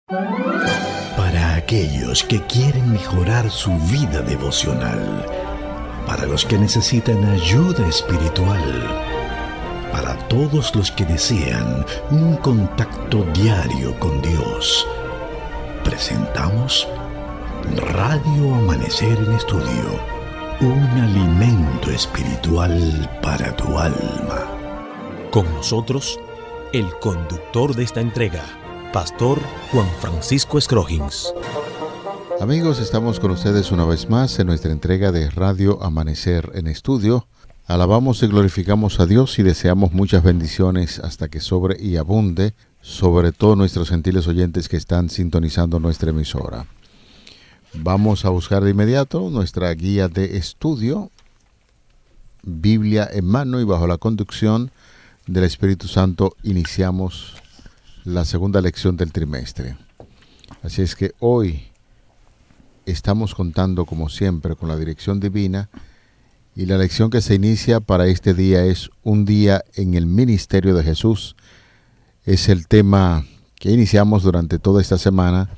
Para aquellos que quieren mejorar su vida devocional, para los que necesitan ayuda espiritual, para todos los que desean un contacto diario con Dios, presentamos Radio Amanecer en Estudio, un alimento espiritual para tu alma. Con nosotros, el conductor de esta entrega, Pastor Juan Francisco Scroggins. Amigos, estamos con ustedes una vez más en nuestra entrega de Radio Amanecer en Estudio. Alabamos y glorificamos a Dios y deseamos muchas bendiciones hasta que sobre y abunde sobre todos nuestros gentiles oyentes que están sintonizando nuestra emisora. Vamos a buscar de inmediato nuestra guía de estudio, Biblia en mano, y bajo la conducción del Espíritu Santo iniciamos la segunda lección del trimestre. Así es que hoy estamos contando, como siempre, con la dirección divina, y la lección que se inicia para este día es un día en el ministerio de Jesús. Es el tema que iniciamos durante toda esta semana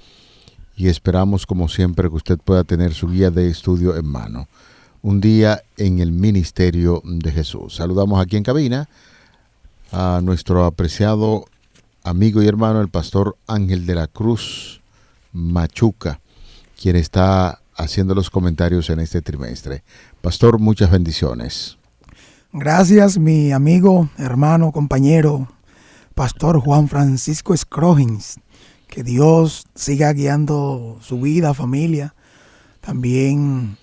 y esperamos, como siempre, que usted pueda tener su guía de estudio en mano. Un día en el ministerio de Jesús. Saludamos aquí en cabina a nuestro apreciado amigo y hermano, el pastor Ángel de la Cruz Machuca, quien está haciendo los comentarios en este trimestre. Pastor, muchas bendiciones. Gracias, mi amigo, hermano, compañero, Pastor Juan Francisco Scroggins. Que Dios siga guiando su vida, familia. También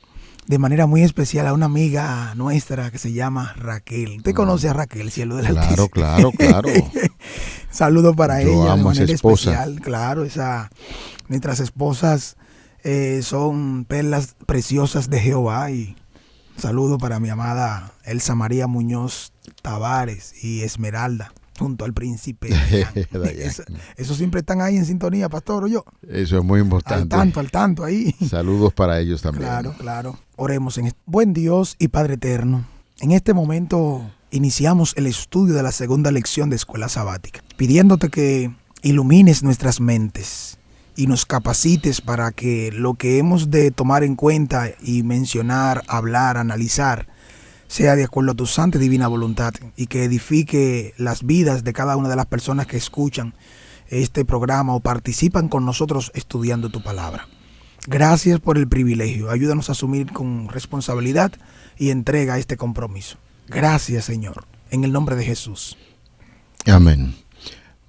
de manera muy especial a una amiga nuestra que se llama Raquel. ¿Usted conoce a Raquel, cielo del Altísimo? Claro. Saludo para Yo ella de amo manera esa esposa. especial. Claro, nuestras esposas son perlas preciosas de Jehová. Y saludo para mi amada Elsa María Muñoz Tavares y Esmeralda, junto al príncipe. Eso siempre están ahí en sintonía, pastor, o yo. Eso es muy importante. Al tanto ahí. Saludos para ellos también. Claro. Oremos en buen Dios y Padre eterno. En este momento iniciamos el estudio de la segunda lección de Escuela Sabática, pidiéndote que ilumines nuestras mentes y nos capacites para que lo que hemos de tomar en cuenta y mencionar, hablar, analizar, sea de acuerdo a tu santa y divina voluntad, y que edifique las vidas de cada una de las personas que escuchan este programa o participan con nosotros estudiando tu palabra. Gracias por el privilegio. Ayúdanos a asumir con responsabilidad y entrega este compromiso. Gracias, Señor, en el nombre de Jesús. Amén.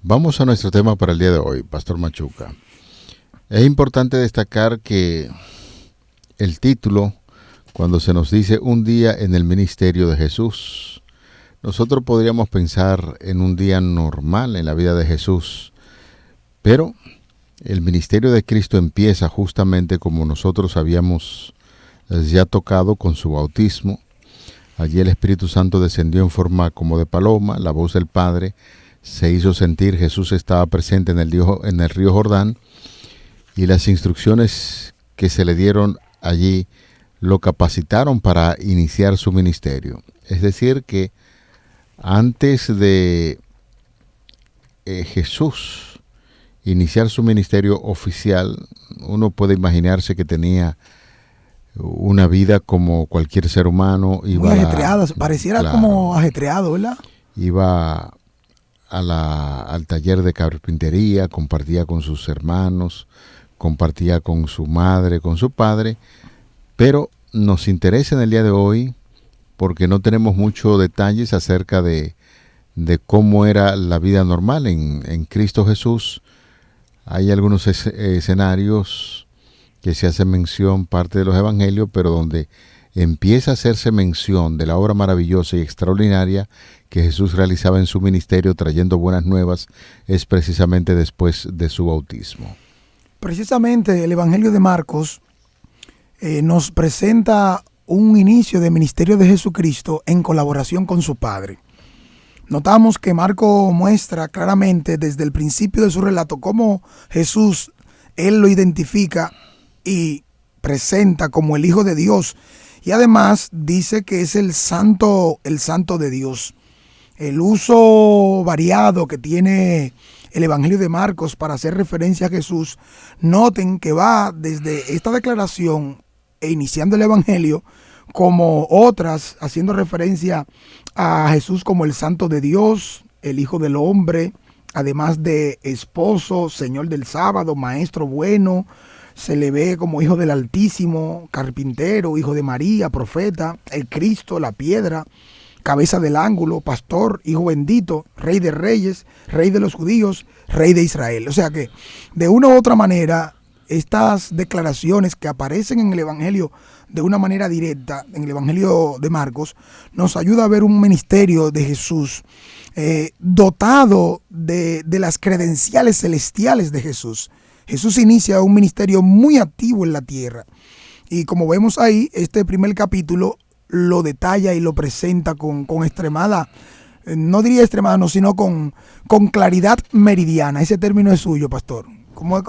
Vamos a nuestro tema para el día de hoy, Pastor Machuca. Es importante destacar que el título, cuando se nos dice un día en el ministerio de Jesús, nosotros podríamos pensar en un día normal en la vida de Jesús, pero el ministerio de Cristo empieza justamente como nosotros habíamos ya tocado con su bautismo. Allí el Espíritu Santo descendió en forma como de paloma, la voz del Padre se hizo sentir, Jesús estaba presente en el río Jordán, y las instrucciones que se le dieron allí lo capacitaron para iniciar su ministerio. Es decir, que antes de Jesús iniciar su ministerio oficial, uno puede imaginarse que tenía una vida como cualquier ser humano. Muy ajetreada, pareciera como ajetreado, ¿verdad? Iba al taller de carpintería, compartía con sus hermanos, compartía con su madre, con su padre, pero nos interesa en el día de hoy porque no tenemos muchos detalles acerca de cómo era la vida normal en Cristo Jesús. Hay algunos escenarios que se hace mención, parte de los evangelios, pero donde empieza a hacerse mención de la obra maravillosa y extraordinaria que Jesús realizaba en su ministerio trayendo buenas nuevas, es precisamente después de su bautismo. Precisamente el Evangelio de Marcos nos presenta un inicio de ministerio de Jesucristo en colaboración con su Padre. Notamos que Marcos muestra claramente desde el principio de su relato cómo Jesús, él lo identifica y presenta como el Hijo de Dios, y además dice que es el santo de Dios. El uso variado que tiene el Evangelio de Marcos para hacer referencia a Jesús, noten que va desde esta declaración e iniciando el Evangelio, como otras haciendo referencia a Jesús como el Santo de Dios, el Hijo del Hombre, además de esposo, Señor del sábado, Maestro bueno. Se le ve como Hijo del Altísimo, carpintero, Hijo de María, profeta, el Cristo, la piedra, cabeza del ángulo, pastor, Hijo bendito, Rey de reyes, Rey de los judíos, Rey de Israel. O sea que de una u otra manera, estas declaraciones que aparecen en el Evangelio de una manera directa, en el Evangelio de Marcos, nos ayuda a ver un ministerio de Jesús dotado de las credenciales celestiales de Jesús. Jesús inicia un ministerio muy activo en la tierra. Y como vemos ahí, este primer capítulo lo detalla y lo presenta con extremada, no diría extremada, no, sino con claridad meridiana. Ese término es suyo, pastor. Como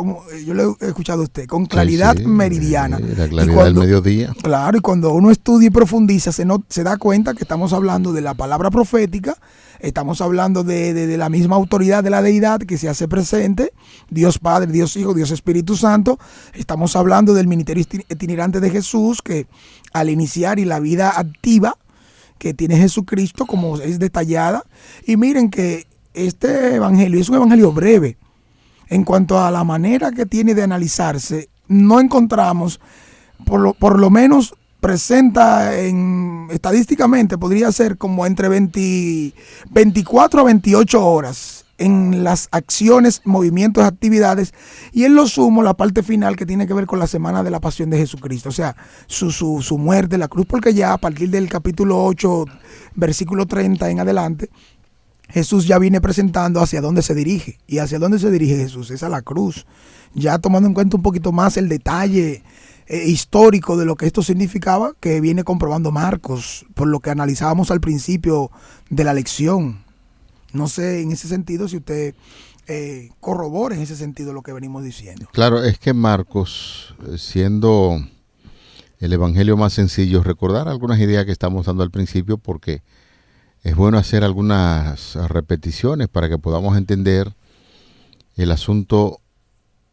yo le he escuchado a usted, con claridad meridiana. La claridad del mediodía. Claro, y cuando uno estudia y profundiza, se da cuenta que estamos hablando de la palabra profética, estamos hablando de la misma autoridad de la deidad que se hace presente, Dios Padre, Dios Hijo, Dios Espíritu Santo. Estamos hablando del ministerio itinerante de Jesús, que al iniciar y la vida activa que tiene Jesucristo, como es detallada. Y miren que este evangelio es un evangelio breve. En cuanto a la manera que tiene de analizarse, no encontramos, por lo menos presenta estadísticamente, podría ser como entre 24 a 28 horas en las acciones, movimientos, actividades, y en lo sumo la parte final que tiene que ver con la semana de la pasión de Jesucristo, o sea, su muerte en la cruz, porque ya a partir del capítulo 8, versículo 30 en adelante, Jesús ya viene presentando hacia dónde se dirige. ¿Y hacia dónde se dirige Jesús? Es a la cruz. Ya tomando en cuenta un poquito más el detalle histórico de lo que esto significaba, que viene comprobando Marcos, por lo que analizábamos al principio de la lección. No sé en ese sentido si usted corrobora en ese sentido lo que venimos diciendo. Claro, es que Marcos, siendo el evangelio más sencillo, recordar algunas ideas que estamos dando al principio, porque es bueno hacer algunas repeticiones para que podamos entender el asunto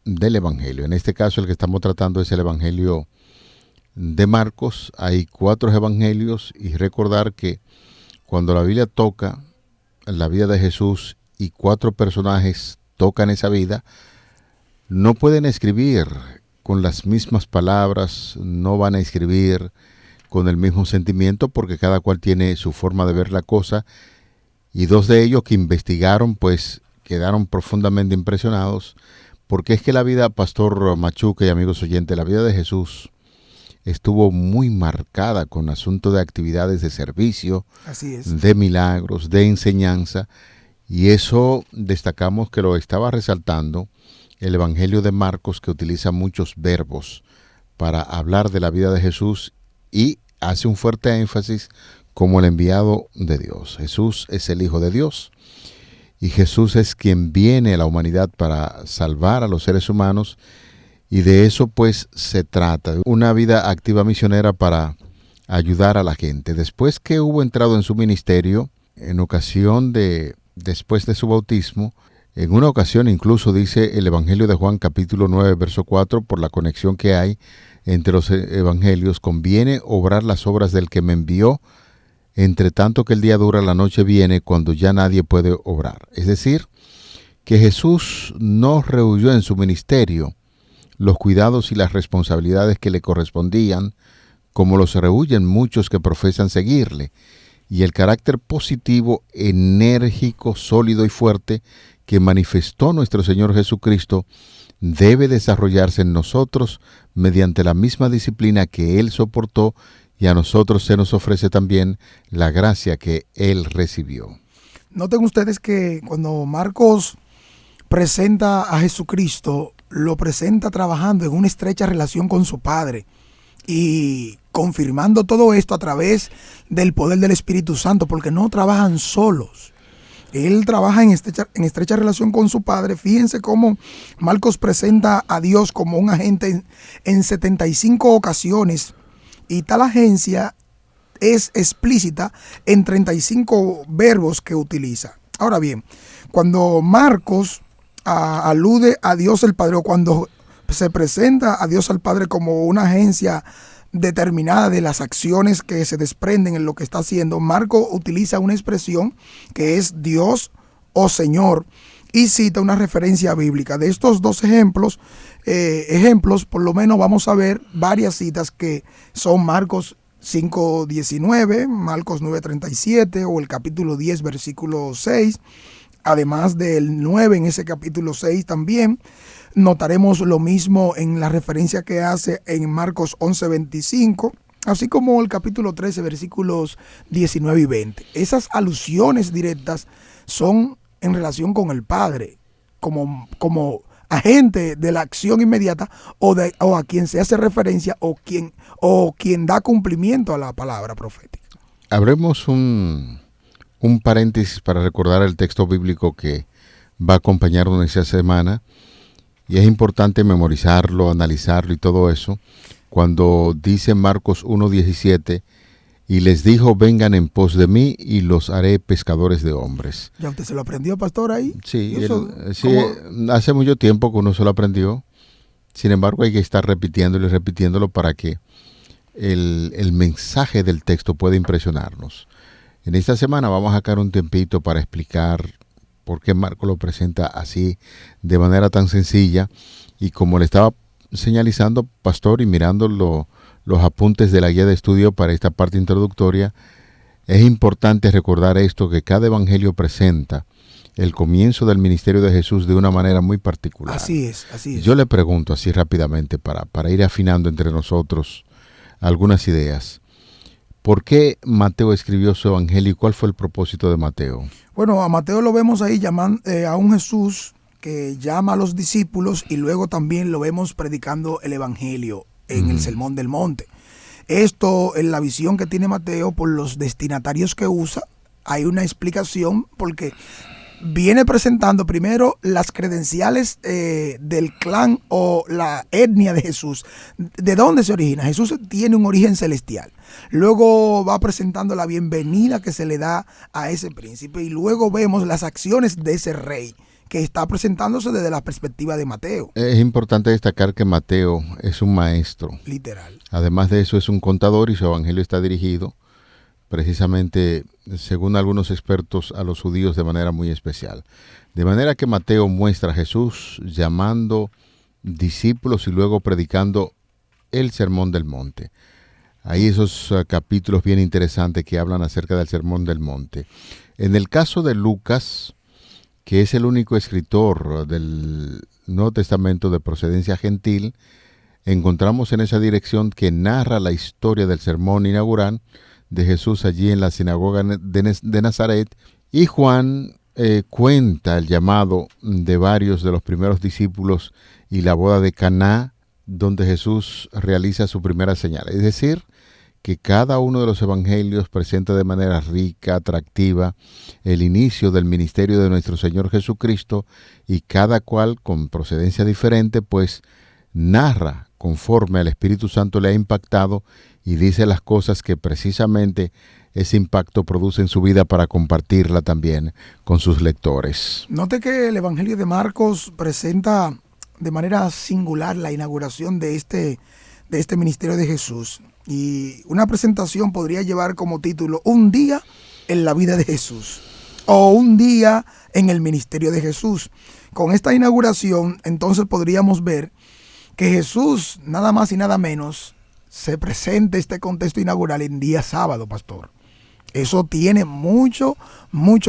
del Evangelio. En este caso el que estamos tratando es el Evangelio de Marcos. Hay 4 evangelios y recordar que cuando la Biblia toca la vida de Jesús y 4 personajes tocan esa vida, no pueden escribir con las mismas palabras, no van a escribir con el mismo sentimiento, porque cada cual tiene su forma de ver la cosa, y 2 de ellos que investigaron pues quedaron profundamente impresionados, porque es que la vida, Pastor Machuca y amigos oyentes, la vida de Jesús estuvo muy marcada con asuntos de actividades de servicio, así es, de milagros, de enseñanza, y eso destacamos que lo estaba resaltando el Evangelio de Marcos, que utiliza muchos verbos para hablar de la vida de Jesús y hace un fuerte énfasis como el enviado de Dios. Jesús es el Hijo de Dios y Jesús es quien viene a la humanidad para salvar a los seres humanos, y de eso pues se trata, de una vida activa misionera para ayudar a la gente. Después que hubo entrado en su ministerio, en ocasión después de su bautismo, en una ocasión incluso dice el Evangelio de Juan capítulo 9 verso 4, por la conexión que hay entre los evangelios, conviene obrar las obras del que me envió, entre tanto que el día dura, la noche viene, cuando ya nadie puede obrar. Es decir, que Jesús no rehuyó en su ministerio los cuidados y las responsabilidades que le correspondían, como los rehuyen muchos que profesan seguirle, y el carácter positivo, enérgico, sólido y fuerte que manifestó nuestro Señor Jesucristo debe desarrollarse en nosotros mediante la misma disciplina que Él soportó, y a nosotros se nos ofrece también la gracia que Él recibió. Noten ustedes que cuando Marcos presenta a Jesucristo, lo presenta trabajando en una estrecha relación con su Padre y confirmando todo esto a través del poder del Espíritu Santo, porque no trabajan solos. Él trabaja en estrecha relación con su Padre. Fíjense cómo Marcos presenta a Dios como un agente en 75 ocasiones, y tal agencia es explícita en 35 verbos que utiliza. Ahora bien, cuando Marcos alude a Dios el Padre, o cuando se presenta a Dios el Padre como una agencia determinada de las acciones que se desprenden en lo que está haciendo, Marcos utiliza una expresión que es Dios o Señor y cita una referencia bíblica. De estos dos ejemplos, por lo menos vamos a ver varias citas que son Marcos 5:19, Marcos 9:37 o el capítulo 10, versículo 6. Además del 9 en ese capítulo 6 también. Notaremos lo mismo en la referencia que hace en Marcos 11:25, así como el capítulo 13, versículos 19 y 20. Esas alusiones directas son en relación con el Padre, como agente de la acción inmediata o a quien se hace referencia o quien da cumplimiento a la palabra profética. Abremos un paréntesis para recordar el texto bíblico que va a acompañarnos esta semana, y es importante memorizarlo, analizarlo y todo eso. Cuando dice Marcos 1:17, y les dijo, vengan en pos de mí y los haré pescadores de hombres. ¿Ya usted se lo aprendió, pastor, ahí? Sí, hace mucho tiempo que uno se lo aprendió. Sin embargo, hay que estar repitiéndolo y repitiéndolo para que el mensaje del texto pueda impresionarnos. En esta semana vamos a sacar un tiempito para explicar por qué Marcos lo presenta así, de manera tan sencilla. Y como le estaba señalizando, pastor, y mirando los apuntes de la guía de estudio para esta parte introductoria, es importante recordar esto, que cada evangelio presenta el comienzo del ministerio de Jesús de una manera muy particular. Así es. Yo le pregunto así rápidamente para ir afinando entre nosotros algunas ideas. ¿Por qué Mateo escribió su evangelio y cuál fue el propósito de Mateo? Bueno, a Mateo lo vemos ahí llamando a un Jesús que llama a los discípulos, y luego también lo vemos predicando el evangelio en el Sermón del Monte. Esto, en la visión que tiene Mateo por los destinatarios que usa, hay una explicación, porque viene presentando primero las credenciales del clan o la etnia de Jesús. ¿De dónde se origina? Jesús tiene un origen celestial. Luego va presentando la bienvenida que se le da a ese príncipe, y luego vemos las acciones de ese rey que está presentándose desde la perspectiva de Mateo. Es importante destacar que Mateo es un maestro. Literal. Además de eso, es un contador, y su evangelio está dirigido precisamente, según algunos expertos, a los judíos de manera muy especial. De manera que Mateo muestra a Jesús llamando discípulos y luego predicando el Sermón del Monte. Hay esos capítulos bien interesantes que hablan acerca del Sermón del Monte. En el caso de Lucas, que es el único escritor del Nuevo Testamento de procedencia gentil, encontramos en esa dirección que narra la historia del sermón inaugural de Jesús allí en la sinagoga de Nazaret, y Juan cuenta el llamado de varios de los primeros discípulos y la boda de Caná, donde Jesús realiza su primera señal. Es decir, que cada uno de los evangelios presenta de manera rica, atractiva, el inicio del ministerio de nuestro Señor Jesucristo, y cada cual con procedencia diferente, pues narra conforme al Espíritu Santo le ha impactado y dice las cosas que precisamente ese impacto produce en su vida para compartirla también con sus lectores. Note que el Evangelio de Marcos presenta de manera singular la inauguración de este ministerio de Jesús. Y una presentación podría llevar como título Un día en la vida de Jesús, o Un día en el ministerio de Jesús. Con esta inauguración, entonces podríamos ver que Jesús, nada más y nada menos, se presenta este contexto inaugural en día sábado, pastor. Eso tiene mucho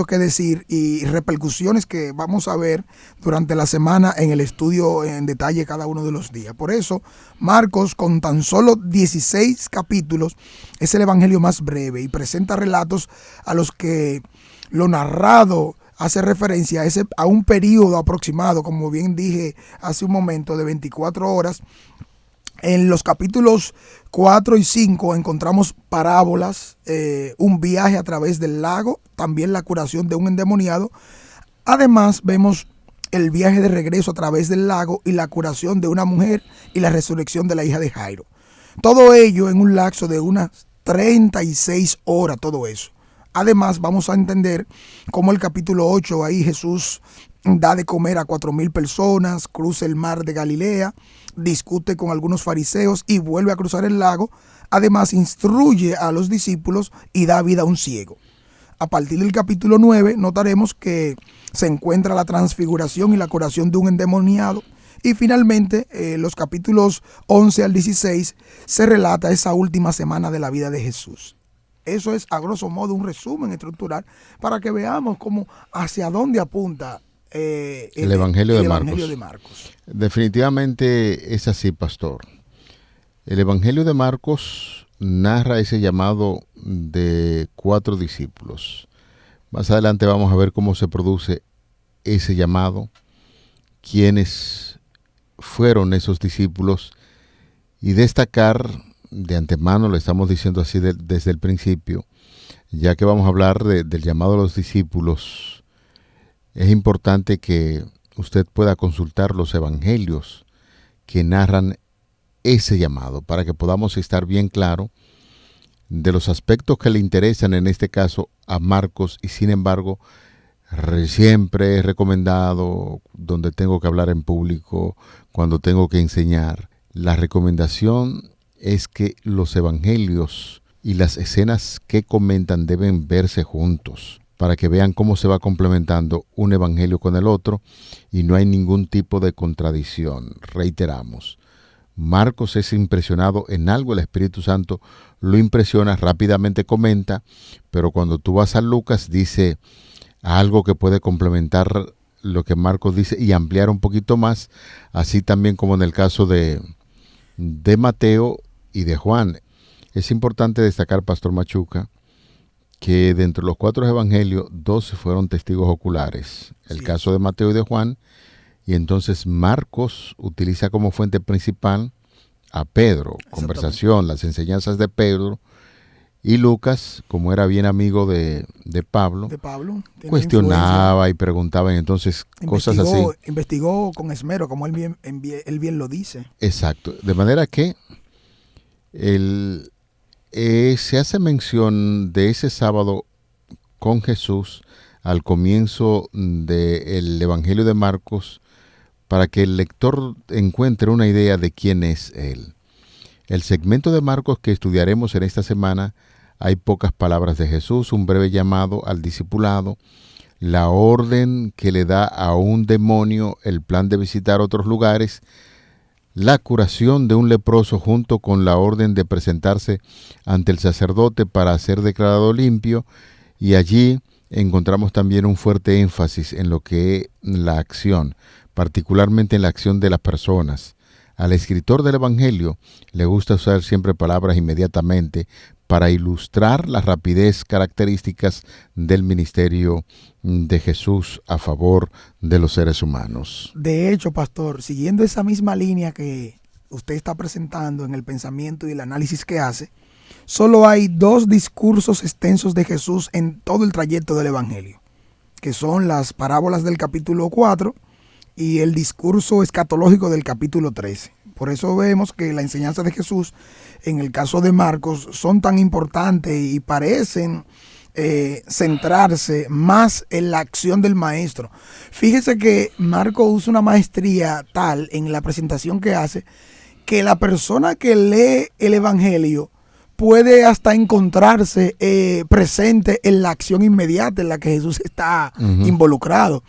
que decir, y repercusiones que vamos a ver durante la semana en el estudio en detalle cada uno de los días. Por eso, Marcos, con tan solo 16 capítulos, es el evangelio más breve y presenta relatos a los que lo narrado hace referencia a un periodo aproximado, como bien dije hace un momento, de 24 horas. En los capítulos 4 y 5 encontramos parábolas, un viaje a través del lago, también la curación de un endemoniado. Además vemos el viaje de regreso a través del lago y la curación de una mujer y la resurrección de la hija de Jairo. Todo ello en un lapso de unas 36 horas, todo eso. Además vamos a entender cómo el capítulo 8, ahí Jesús da de comer a 4,000 personas, cruza el mar de Galilea, discute con algunos fariseos y vuelve a cruzar el lago. Además, instruye a los discípulos y da vida a un ciego. A partir del capítulo 9 notaremos que se encuentra la transfiguración y la curación de un endemoniado. Y finalmente, los capítulos 11 al 16 se relata esa última semana de la vida de Jesús. Eso es, a grosso modo, un resumen estructural para que veamos cómo hacia dónde apunta el Evangelio de Marcos. Definitivamente es así, pastor. El Evangelio de Marcos narra ese llamado de 4 discípulos. Más adelante vamos a ver cómo se produce ese llamado, quiénes fueron esos discípulos, y destacar de antemano, lo estamos diciendo así desde el principio, ya que vamos a hablar del llamado a los discípulos. Es importante que usted pueda consultar los evangelios que narran ese llamado para que podamos estar bien claro de los aspectos que le interesan, en este caso a Marcos, y sin embargo siempre he recomendado, donde tengo que hablar en público, cuando tengo que enseñar, la recomendación es que los evangelios y las escenas que comentan deben verse juntos, para que vean cómo se va complementando un evangelio con el otro y no hay ningún tipo de contradicción. Reiteramos, Marcos es impresionado en algo, el Espíritu Santo lo impresiona, rápidamente comenta, pero cuando tú vas a Lucas dice algo que puede complementar lo que Marcos dice y ampliar un poquito más, así también como en el caso de Mateo y de Juan. Es importante destacar, Pastor Machuca, que dentro de los 4 evangelios, 2 fueron testigos oculares. El caso de Mateo y de Juan. Y entonces Marcos utiliza como fuente principal a Pedro, conversación, las enseñanzas de Pedro. Y Lucas, como era bien amigo de Pablo, cuestionaba y preguntaba, y entonces cosas así. Investigó con esmero, como él bien lo dice. Exacto. De manera que se hace mención de ese sábado con Jesús al comienzo del Evangelio de Marcos para que el lector encuentre una idea de quién es él. El segmento de Marcos que estudiaremos en esta semana, hay pocas palabras de Jesús, un breve llamado al discipulado, la orden que le da a un demonio el plan de visitar otros lugares, la curación de un leproso junto con la orden de presentarse ante el sacerdote para ser declarado limpio, y allí encontramos también un fuerte énfasis en lo que es la acción, particularmente en la acción de las personas. Al escritor del Evangelio le gusta usar siempre palabras inmediatamente para ilustrar las rapidez características del ministerio de Jesús a favor de los seres humanos. De hecho, pastor, siguiendo esa misma línea que usted está presentando en el pensamiento y el análisis que hace, solo hay 2 discursos extensos de Jesús en todo el trayecto del Evangelio, que son las parábolas del capítulo 4 y el discurso escatológico del capítulo 13. Por eso vemos que la enseñanza de Jesús, en el caso de Marcos, son tan importantes y parecen centrarse más en la acción del maestro. Fíjese que Marcos usa una maestría tal en la presentación que hace, que la persona que lee el Evangelio puede hasta encontrarse presente en la acción inmediata en la que Jesús está involucrado.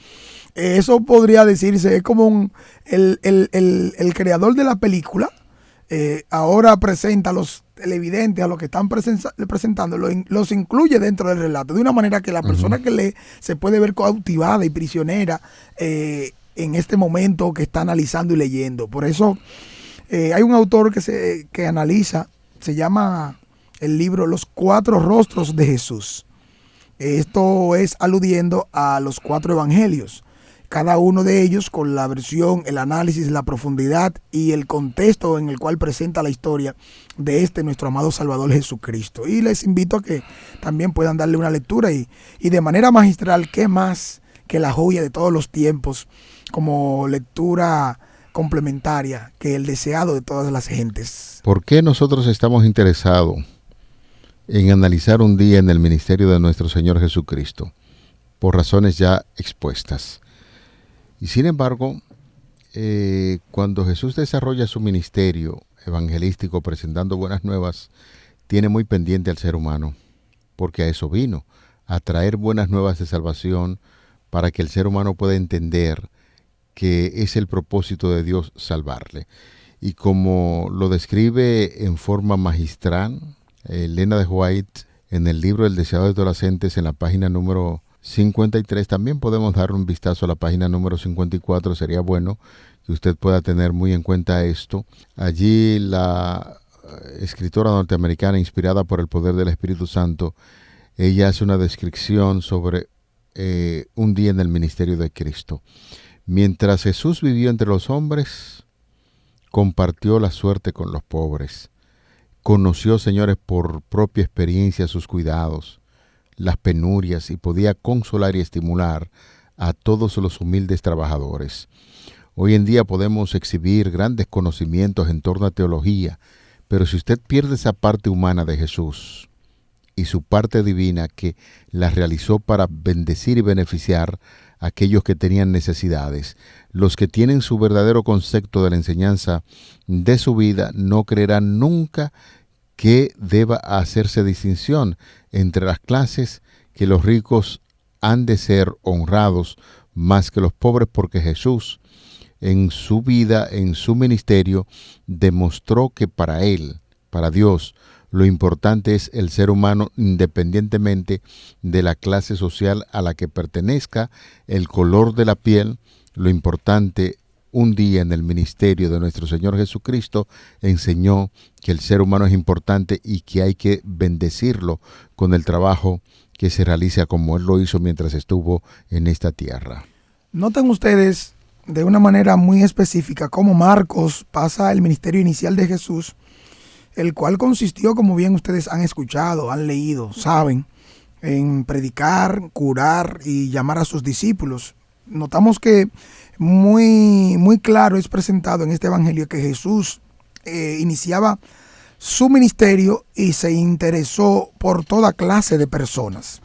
Eso podría decirse, es como el creador de la película, ahora presenta a los televidentes, a los que están presentando, los incluye dentro del relato, de una manera que la persona que lee se puede ver cautivada y prisionera en este momento que está analizando y leyendo. Por eso hay un autor que analiza, se llama el libro Los 4 rostros de Jesús. Esto es aludiendo a los 4 evangelios, cada uno de ellos con la versión, el análisis, la profundidad y el contexto en el cual presenta la historia de nuestro amado Salvador Jesucristo. Y les invito a que también puedan darle una lectura y de manera magistral, qué más que la joya de todos los tiempos, como lectura complementaria, que el deseado de todas las gentes. ¿Por qué nosotros estamos interesados en analizar un día en el ministerio de nuestro Señor Jesucristo? Por razones ya expuestas. Y sin embargo, cuando Jesús desarrolla su ministerio evangelístico presentando buenas nuevas, tiene muy pendiente al ser humano, porque a eso vino, a traer buenas nuevas de salvación para que el ser humano pueda entender que es el propósito de Dios salvarle. Y como lo describe en forma magistral Elena de White en el libro El deseado de adolescentes, en la página número 53, también podemos dar un vistazo a la página número 54, sería bueno que usted pueda tener muy en cuenta esto. Allí la escritora norteamericana, inspirada por el poder del Espíritu Santo, ella hace una descripción sobre un día en el ministerio de Cristo. Mientras Jesús vivió entre los hombres, compartió la suerte con los pobres. Conoció, señores, por propia experiencia sus cuidados, las penurias, y podía consolar y estimular a todos los humildes trabajadores. Hoy en día podemos exhibir grandes conocimientos en torno a teología, pero si usted pierde esa parte humana de Jesús y su parte divina que la realizó para bendecir y beneficiar a aquellos que tenían necesidades, los que tienen su verdadero concepto de la enseñanza de su vida no creerán nunca que deba hacerse distinción entre las clases, que los ricos han de ser honrados más que los pobres, porque Jesús en su vida, en su ministerio, demostró que para Él, para Dios, lo importante es el ser humano independientemente de la clase social a la que pertenezca, el color de la piel. Lo importante, un día en el ministerio de nuestro Señor Jesucristo, enseñó que el ser humano es importante y que hay que bendecirlo con el trabajo que se realiza como Él lo hizo mientras estuvo en esta tierra. Noten ustedes de una manera muy específica cómo Marcos pasa el ministerio inicial de Jesús, el cual consistió, como bien ustedes han escuchado, han leído, saben, en predicar, curar y llamar a sus discípulos. Notamos que muy claro es presentado en este evangelio que Jesús iniciaba su ministerio y se interesó por toda clase de personas.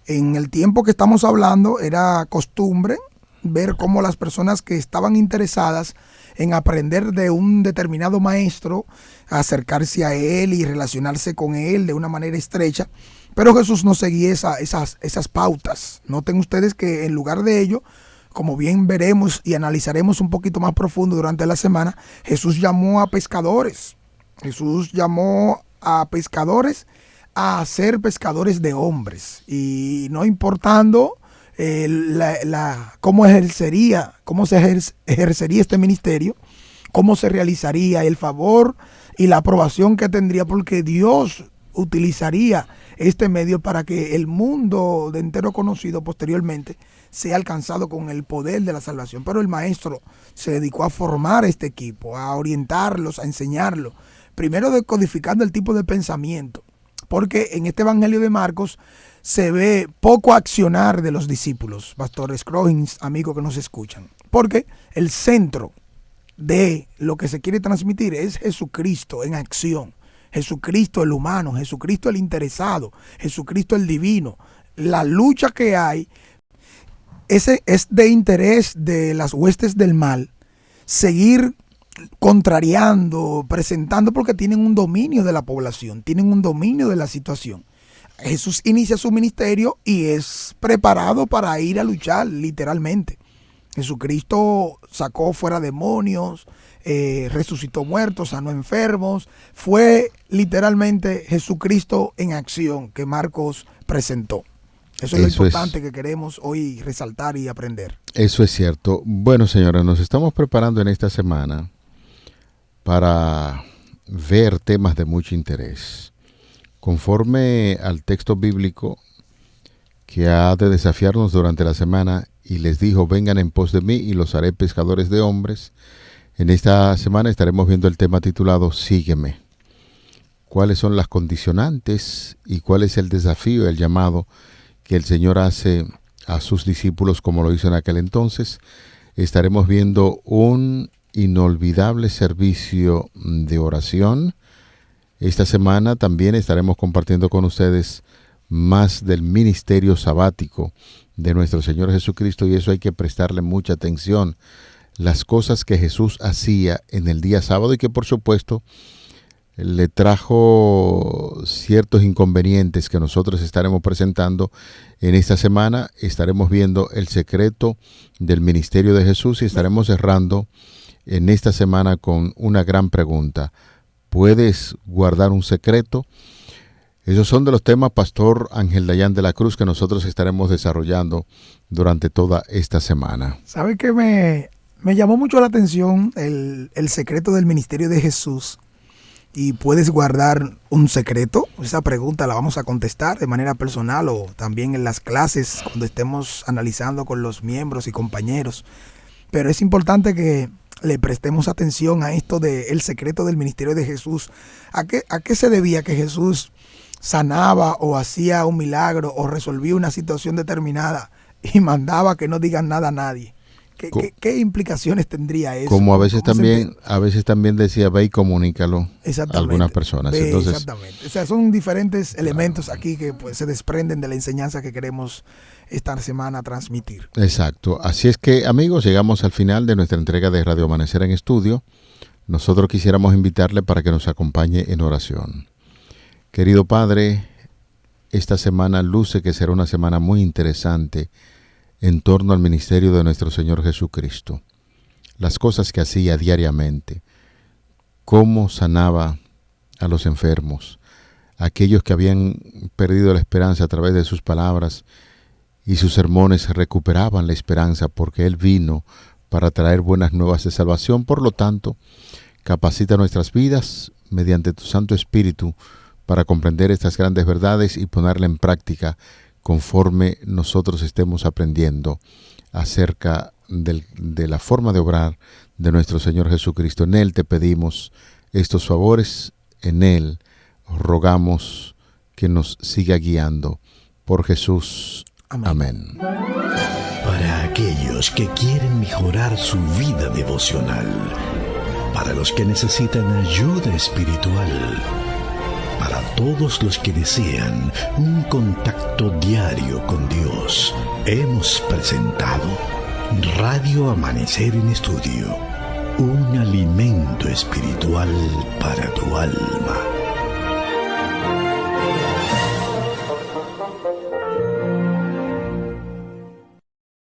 En el tiempo que estamos hablando era costumbre ver cómo las personas que estaban interesadas en aprender de un determinado maestro, acercarse a él y relacionarse con él de una manera estrecha, pero Jesús no seguía esas pautas. Noten ustedes que en lugar de ello, como bien veremos y analizaremos un poquito más profundo durante la semana, Jesús llamó a pescadores. Jesús llamó a pescadores a ser pescadores de hombres, y no importando cómo se ejercería este ministerio, cómo se realizaría, el favor y la aprobación que tendría, porque Dios utilizaría este medio para que el mundo de entero conocido posteriormente sea alcanzado con el poder de la salvación. Pero el maestro se dedicó a formar este equipo, a orientarlos, a enseñarlos, primero decodificando el tipo de pensamiento, porque en este evangelio de Marcos se ve poco accionar de los discípulos, Pastor Scroggins, amigos que nos escuchan, porque el centro de lo que se quiere transmitir es Jesucristo en acción, Jesucristo el humano, Jesucristo el interesado, Jesucristo el divino. La lucha que hay ese es de interés de las huestes del mal, seguir contrariando, presentando, porque tienen un dominio de la población, tienen un dominio de la situación. Jesús inicia su ministerio y es preparado para ir a luchar, literalmente. Jesucristo sacó fuera demonios, resucitó muertos, sanó enfermos. Fue literalmente Jesucristo en acción que Marcos presentó. Eso es lo importante que queremos hoy resaltar y aprender. Eso es cierto. Bueno, señora, nos estamos preparando en esta semana para ver temas de mucho interés. Conforme al texto bíblico que ha de desafiarnos durante la semana, y les dijo, vengan en pos de mí y los haré pescadores de hombres. En esta semana estaremos viendo el tema titulado Sígueme. ¿Cuáles son las condicionantes y cuál es el desafío, el llamado que el Señor hace a sus discípulos como lo hizo en aquel entonces? Estaremos viendo un inolvidable servicio de oración. Esta semana también estaremos compartiendo con ustedes más del ministerio sabático de nuestro Señor Jesucristo, y eso hay que prestarle mucha atención. Las cosas que Jesús hacía en el día sábado y que por supuesto le trajo ciertos inconvenientes que nosotros estaremos presentando en esta semana. Estaremos viendo el secreto del ministerio de Jesús y estaremos cerrando en esta semana con una gran pregunta: ¿puedes guardar un secreto? Esos son de los temas, Pastor Ángel Dayan de la Cruz, que nosotros estaremos desarrollando durante toda esta semana. ¿Sabe qué me llamó mucho la atención el secreto del ministerio de Jesús? ¿Y puedes guardar un secreto? Esa pregunta la vamos a contestar de manera personal o también en las clases cuando estemos analizando con los miembros y compañeros. Pero es importante que le prestemos atención a esto del secreto del ministerio de Jesús. ¿A qué se debía que Jesús sanaba o hacía un milagro o resolvía una situación determinada y mandaba que no digan nada a nadie? ¿Qué implicaciones tendría eso? Como a veces también decía, ve y comunícalo a algunas personas. Entonces, exactamente. O sea, son diferentes elementos aquí que pues se desprenden de la enseñanza que queremos esta semana transmitir. Exacto. Así es que, amigos, llegamos al final de nuestra entrega de Radio Amanecer en Estudio. Nosotros quisiéramos invitarle para que nos acompañe en oración. Querido Padre, esta semana luce que será una semana muy interesante en torno al ministerio de nuestro Señor Jesucristo. Las cosas que hacía diariamente, cómo sanaba a los enfermos, aquellos que habían perdido la esperanza a través de sus palabras y sus sermones recuperaban la esperanza porque Él vino para traer buenas nuevas de salvación. Por lo tanto, capacita nuestras vidas mediante tu Santo Espíritu para comprender estas grandes verdades y ponerla en práctica conforme nosotros estemos aprendiendo acerca de la forma de obrar de nuestro Señor Jesucristo. En Él te pedimos estos favores, en Él rogamos que nos siga guiando. Por Jesús. Amén. Para aquellos que quieren mejorar su vida devocional, para los que necesitan ayuda espiritual, para todos los que desean un contacto diario con Dios, hemos presentado Radio Amanecer en Estudio, un alimento espiritual para tu alma.